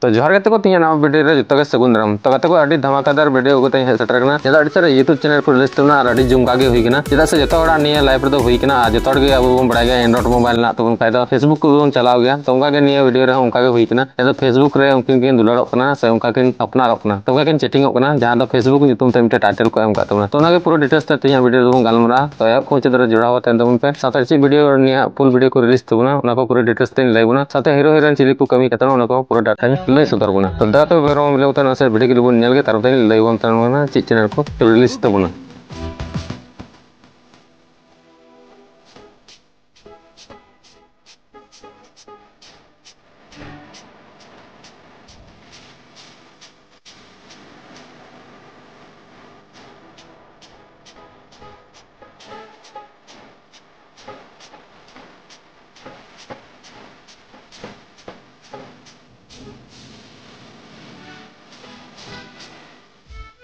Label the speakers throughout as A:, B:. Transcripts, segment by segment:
A: तो जोहार गाते को तीन नवा वीडियो रे जतो के सगुन दाराम तो गाते को अडी धमाकादार वीडियो को तई हे सेटर कना जदा अडी सारे यूट्यूब चैनल को रिलीज तबना और अडी जुमका गे हुई कना जदा से जतो ओडा निया लाइव रे दो हुई कना जतो गे अब बन बड़ा गया एंड्रॉइड मोबाइल ना तो उनका दो फेसबुक को बन चलाव गया तो उनका के निया वीडियो रे उनका गे हुई कना जदा फेसबुक रे उनकिन के दुलाड़ो कना से उनका के अपना कना तो उनका के चैटिंग कना जहां दो फेसबुक ᱧᱩᱛᱩᱢ ᱛᱮ ᱢᱤᱫᱴᱮᱱ ᱴᱟइᱴᱮᱞ ᱠᱚ ᱮᱢ ᱠᱟᱜ ᱛᱟᱵᱚᱱᱟ ᱛᱚ ᱚᱱᱟᱜᱮ ᱯᱩᱨᱟᱹ ᱰᱤᱴᱮᱞᱥ ᱛᱮ ᱛᱮᱦᱮᱧ ᱵᱷᱤᱰᱤᱭᱳ ᱨᱮᱵᱚᱱ ᱜᱟᱞᱢᱟᱨᱟᱜᱼᱟ ᱛᱚ ᱮᱦᱚᱵ ᱠᱷᱚᱱ ᱢᱩᱪᱟᱹᱫ ᱨᱮ ᱡᱚᱲᱟᱣ ᱛᱟᱦᱮᱱ ᱛᱟᱵᱚᱱ ᱯᱮ ᱥᱟᱶᱛᱮ ᱪᱮᱫ ᱵᱷᱤᱰᱤᱭᱳ ᱱᱤᱭᱟᱹ ᱯᱷᱩᱞ ᱵᱷᱤᱰᱤᱭᱳ ᱠᱚ ᱨᱤᱞᱤᱡ ᱛᱟᱵᱚᱱᱟ ᱚᱱᱟ ᱠᱚ ᱯᱩᱨᱟᱹ ᱰᱤᱴᱮᱞᱥ ᱛᱮᱧ ᱞᱟᱹᱭ ᱵᱚᱱᱟ ᱥᱟᱶᱛᱮ ᱦᱤᱨᱳ ᱦᱤᱨᱳᱭᱤᱱ ᱪᱤᱞᱤ ᱠᱚ ᱠᱟᱹᱢᱤ ᱠᱟᱛᱮ ᱚᱱᱟ ᱠᱚ ᱯᱩᱨᱟᱹ ᱰᱟᱴᱟᱧ ᱞᱟᱹᱭ ᱥᱚᱫᱚᱨ ᱵᱚᱱᱟ ᱛᱚ ᱫᱟ ᱛᱚ ᱵᱮᱨᱚᱢ ᱢᱤᱞᱟᱹᱣ ᱛᱟᱦᱮᱱᱟ ᱥᱮ ᱵᱷᱤᱰᱤᱭᱳ ᱵᱚᱱ ᱧᱮᱞ ᱜᱮ ᱛᱟᱨᱯᱚᱨ ᱞᱟᱹᱭ ᱵᱚᱱ ᱛᱟᱦᱮᱱᱟ ᱪᱮᱫ ᱪᱮᱱᱮᱞ ᱠᱚ ᱨᱤᱞᱤᱡ ᱛᱟᱵᱚᱱᱟ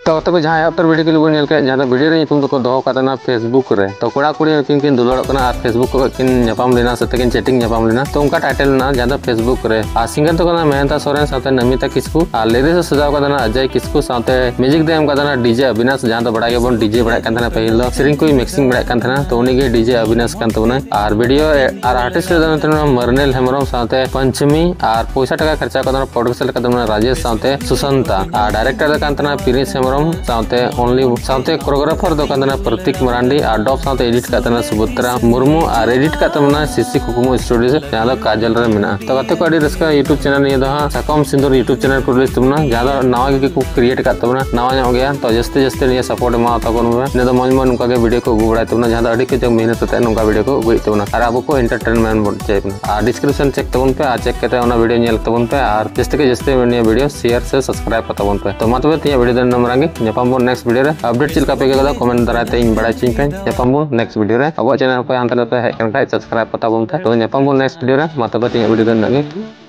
A: तो तब जहाँ अब वीडियो के लिए के जहाँ वीडियो रे को दो का फेसबुक रे तो कोड़ा कुड़ी किन दुलाड़ो और फेसबुक को किन नापाम लेना से किन चैटिंग नापाम लेना तो उनका टाइटल ना जहाँ फेसबुक रे आ सिंगर तो मेहनता सोरेन साथे नमिता किस्कू आ लिरिक्स सजाव का अजय किस्कू साथे म्यूजिक दे एम का डीजे अविनाश जहाँ बड़ा बन डीजे बड़ा पहले सेरिंग को मिक्सिंग बड़ा तो उन्हीं डीजे अविनाश और वीडियो और आर्टिस्ट मरनेल हेमरम साथे पंचमी और पैसा टाका खर्चा का प्रोड्यूसर राजेश साथे सुशांता और डायरेक्टर प्रिंस हेमरम साथे ओनली साथे कोरियोग्राफर दो कातना प्रतीक मरांडी और डॉप साथे एडिट कातना सुभद्रा मुर्मू और एडिट कातना सीसी कुकुमो स्टूडियो जहाँ काजल रे मिना तो गाते को अडी रस्का यूट्यूब चैनल निया दो साकम सिंदूर यूट्यूब चैनल को रिलीज तबना जहाँ नवा गे को क्रिएट कातबना नवा ᱧᱚᱜ गया तो जस्ते जस्ते निया सपोर्ट मा ताबन ने दो मज मन उनका वीडियो को गुबड़ा तबना जहाँ अडी के जो मेहनत करते नोका वीडियो को गुई तबना और अब को एंटरटेनमेंट बोल चाहिए और डिस्क्रिप्शन चेक तबन पे आ चेक करते ओना वीडियो नेल तबन पे और जस्ते के जस्ते निया वीडियो शेयर से सब्सक्राइब करतबन पे तो मा तबे तिया वीडियो दन नमरांगे नेपाम नेक्स्ट वीडियो रे अपडेट चिलका पे के कमेंट दराते इन बड़ा चिंग पे नेपाम नेक्स्ट वीडियो रे अब चैनल पे अंतले पे हेड सब्सक्राइब करता बोलते तो नेपाम नेक्स्ट वीडियो रे मा तबे तिया वीडियो दन